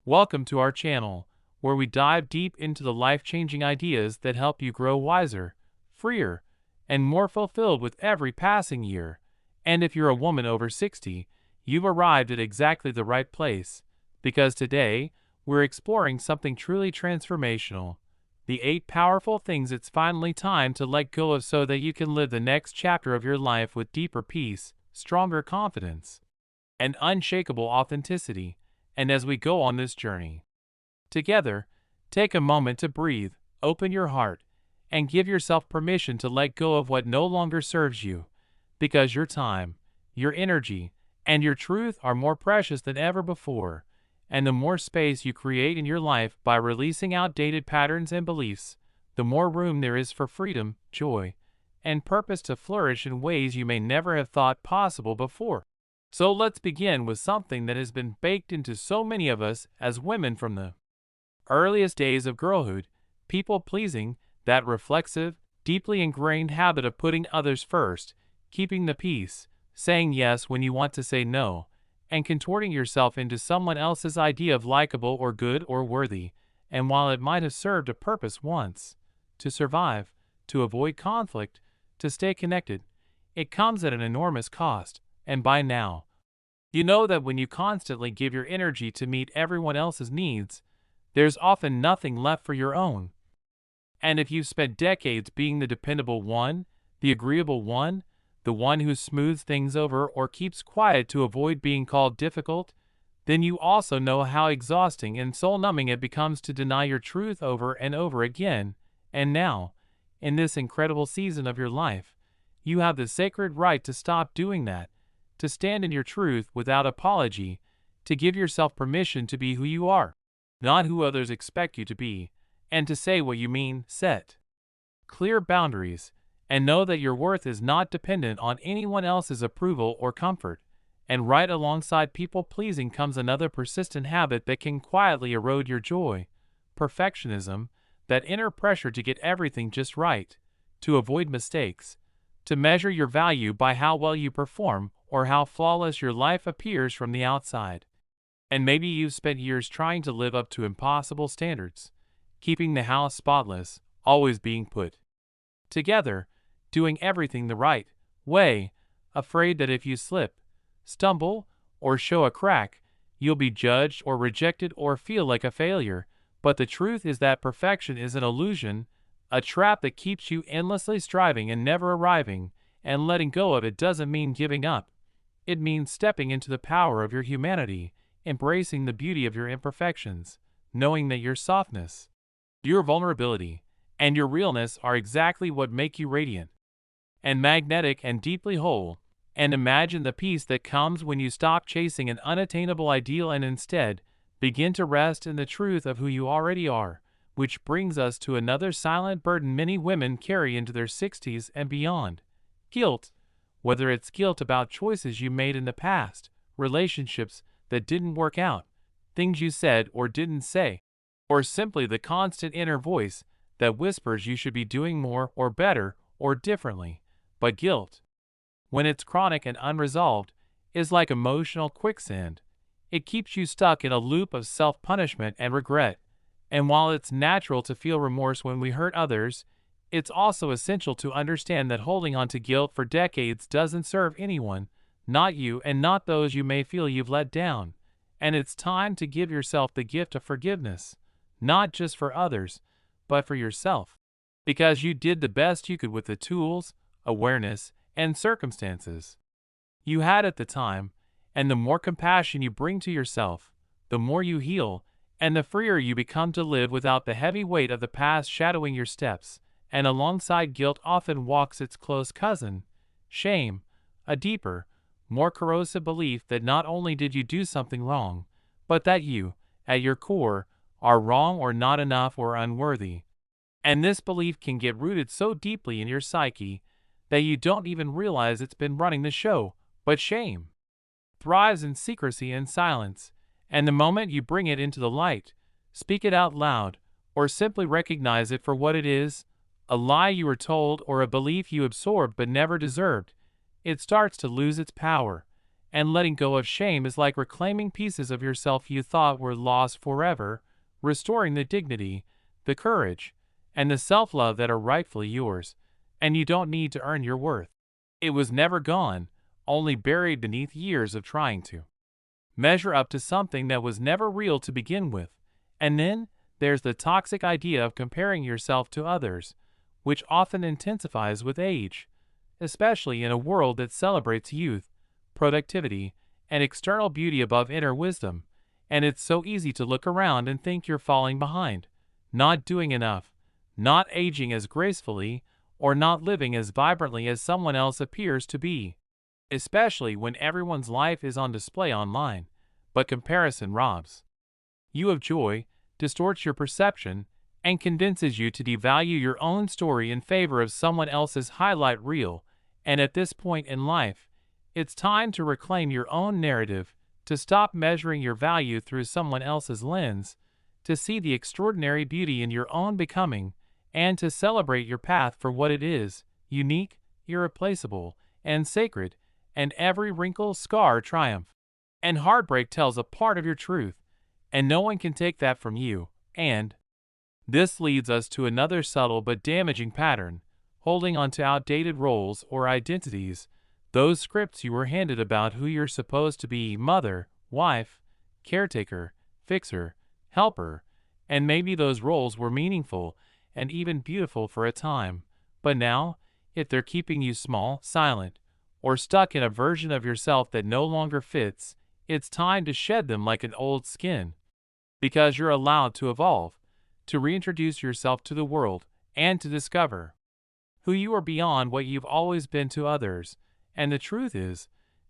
Welcome to our channel, where we dive deep into the life-changing ideas that help you grow wiser, freer, and more fulfilled with every passing year. And if you're a woman over 60, you've arrived at exactly the right place, because today, we're exploring something truly transformational. The 8 powerful things it's finally time to let go of so that you can live the next chapter of your life with deeper peace, stronger confidence, and unshakable authenticity. And as we go on this journey together, take a moment to breathe, open your heart, and give yourself permission to let go of what no longer serves you, because your time, your energy, and your truth are more precious than ever before. And the more space you create in your life by releasing outdated patterns and beliefs, the more room there is for freedom, joy, and purpose to flourish in ways you may never have thought possible before. So let's begin with something that has been baked into so many of us as women from the earliest days of girlhood: people-pleasing, that reflexive, deeply ingrained habit of putting others first, keeping the peace, saying yes when you want to say no, and contorting yourself into someone else's idea of likable or good or worthy. And while it might have served a purpose once, to survive, to avoid conflict, to stay connected, it comes at an enormous cost. And by now, you know that when you constantly give your energy to meet everyone else's needs, there's often nothing left for your own. And if you've spent decades being the dependable one, the agreeable one, the one who smooths things over or keeps quiet to avoid being called difficult, then you also know how exhausting and soul-numbing it becomes to deny your truth over and over again. And now, in this incredible season of your life, you have the sacred right to stop doing that, to stand in your truth without apology, to give yourself permission to be who you are, not who others expect you to be, and to say what you mean. Set clear boundaries, and know that your worth is not dependent on anyone else's approval or comfort. And right alongside people-pleasing comes another persistent habit that can quietly erode your joy: perfectionism, that inner pressure to get everything just right, to avoid mistakes, to measure your value by how well you perform or how flawless your life appears from the outside. And maybe you've spent years trying to live up to impossible standards, keeping the house spotless, always being put together, doing everything the right way, afraid that if you slip, stumble, or show a crack, you'll be judged or rejected or feel like a failure. But the truth is that perfection is an illusion, a trap that keeps you endlessly striving and never arriving. And letting go of it doesn't mean giving up. It means stepping into the power of your humanity, embracing the beauty of your imperfections, knowing that your softness, your vulnerability, and your realness are exactly what make you radiant and magnetic and deeply whole. And imagine the peace that comes when you stop chasing an unattainable ideal and instead begin to rest in the truth of who you already are. Which brings us to another silent burden many women carry into their 60s and beyond: guilt. Whether it's guilt about choices you made in the past, relationships that didn't work out, things you said or didn't say, or simply the constant inner voice that whispers you should be doing more or better or differently. But guilt, when it's chronic and unresolved, is like emotional quicksand. It keeps you stuck in a loop of self-punishment and regret. And while it's natural to feel remorse when we hurt others, it's also essential to understand that holding on to guilt for decades doesn't serve anyone, not you and not those you may feel you've let down. And it's time to give yourself the gift of forgiveness, not just for others, but for yourself, because you did the best you could with the tools, awareness, and circumstances you had at the time. And the more compassion you bring to yourself, the more you heal, and the freer you become to live without the heavy weight of the past shadowing your steps. And alongside guilt often walks its close cousin, shame, a deeper, more corrosive belief that not only did you do something wrong, but that you, at your core, are wrong or not enough or unworthy. And this belief can get rooted so deeply in your psyche that you don't even realize it's been running the show. But shame thrives in secrecy and silence, and the moment you bring it into the light, speak it out loud, or simply recognize it for what it is, a lie you were told or a belief you absorbed but never deserved, it starts to lose its power. And letting go of shame is like reclaiming pieces of yourself you thought were lost forever, restoring the dignity, the courage, and the self-love that are rightfully yours, and you don't need to earn your worth. It was never gone, only buried beneath years of trying to measure up to something that was never real to begin with. And then, there's the toxic idea of comparing yourself to others, which often intensifies with age, especially in a world that celebrates youth, productivity, and external beauty above inner wisdom. And it's so easy to look around and think you're falling behind, not doing enough, not aging as gracefully, or not living as vibrantly as someone else appears to be, especially when everyone's life is on display online. But comparison robs you of joy, distorts your perception, and convinces you to devalue your own story in favor of someone else's highlight reel. And at this point in life, it's time to reclaim your own narrative, to stop measuring your value through someone else's lens, to see the extraordinary beauty in your own becoming, and to celebrate your path for what it is: unique, irreplaceable, and sacred. And every wrinkle, scar, triumph, and heartbreak tells a part of your truth, and no one can take that from you. And this leads us to another subtle but damaging pattern: holding on to outdated roles or identities, those scripts you were handed about who you're supposed to be: mother, wife, caretaker, fixer, helper. And maybe those roles were meaningful and even beautiful for a time, but now, if they're keeping you small, silent, or stuck in a version of yourself that no longer fits, it's time to shed them like an old skin. Because you're allowed to evolve, to reintroduce yourself to the world, and to discover who you are beyond what you've always been to others. And the truth is,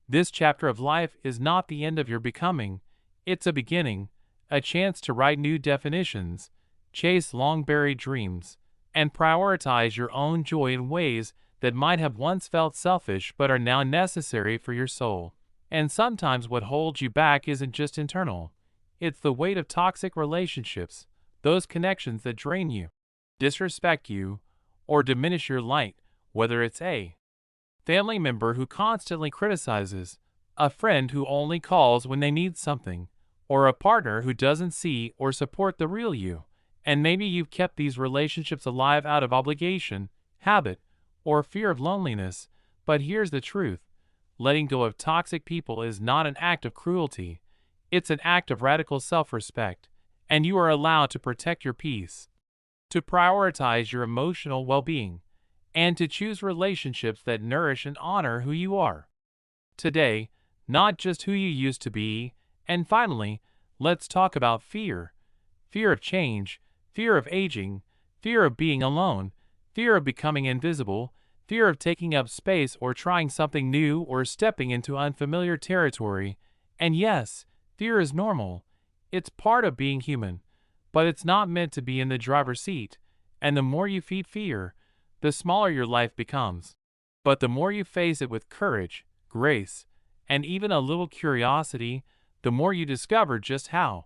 this chapter of life is not the end of your becoming, it's a beginning, a chance to write new definitions, chase long-buried dreams, and prioritize your own joy in ways that might have once felt selfish but are now necessary for your soul. And sometimes what holds you back isn't just internal. It's the weight of toxic relationships, those connections that drain you, disrespect you, or diminish your light, whether it's a family member who constantly criticizes, a friend who only calls when they need something, or a partner who doesn't see or support the real you. And maybe you've kept these relationships alive out of obligation, habit, or fear of loneliness. But here's the truth: letting go of toxic people is not an act of cruelty. It's an act of radical self-respect, and you are allowed to protect your peace, to prioritize your emotional well-being, and to choose relationships that nourish and honor who you are today, not just who you used to be. And finally, let's talk about fear. Fear of change, fear of aging, fear of being alone, fear of becoming invisible, fear of taking up space or trying something new or stepping into unfamiliar territory. And yes, fear is normal. It's part of being human, but it's not meant to be in the driver's seat. And the more you feed fear, the smaller your life becomes. But the more you face it with courage, grace, and even a little curiosity, the more you discover just how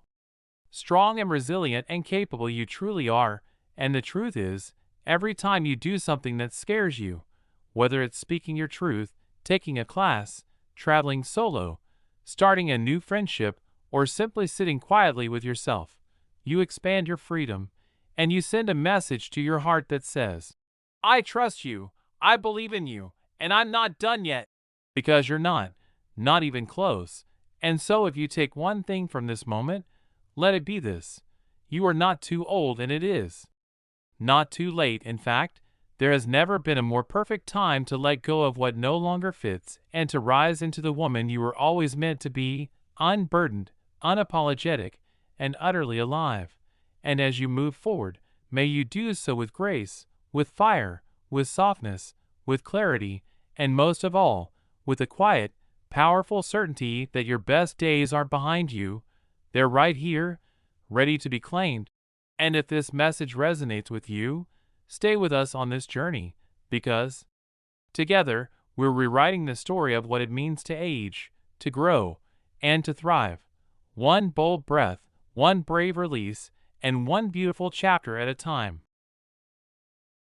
strong and resilient and capable you truly are. And the truth is, every time you do something that scares you, whether it's speaking your truth, taking a class, traveling solo, starting a new friendship, or simply sitting quietly with yourself, you expand your freedom, and you send a message to your heart that says, I trust you, I believe in you, and I'm not done yet. Because you're not even close. And so if you take one thing from this moment, let it be this: you are not too old, and it is not too late. In fact, there has never been a more perfect time to let go of what no longer fits and to rise into the woman you were always meant to be, unburdened, unapologetic, and utterly alive. And as you move forward, may you do so with grace, with fire, with softness, with clarity, and most of all, with a quiet, powerful certainty that your best days aren't behind you. They're right here, ready to be claimed. And if this message resonates with you, stay with us on this journey, because together we're rewriting the story of what it means to age, to grow, and to thrive. One bold breath, one brave release, and one beautiful chapter at a time.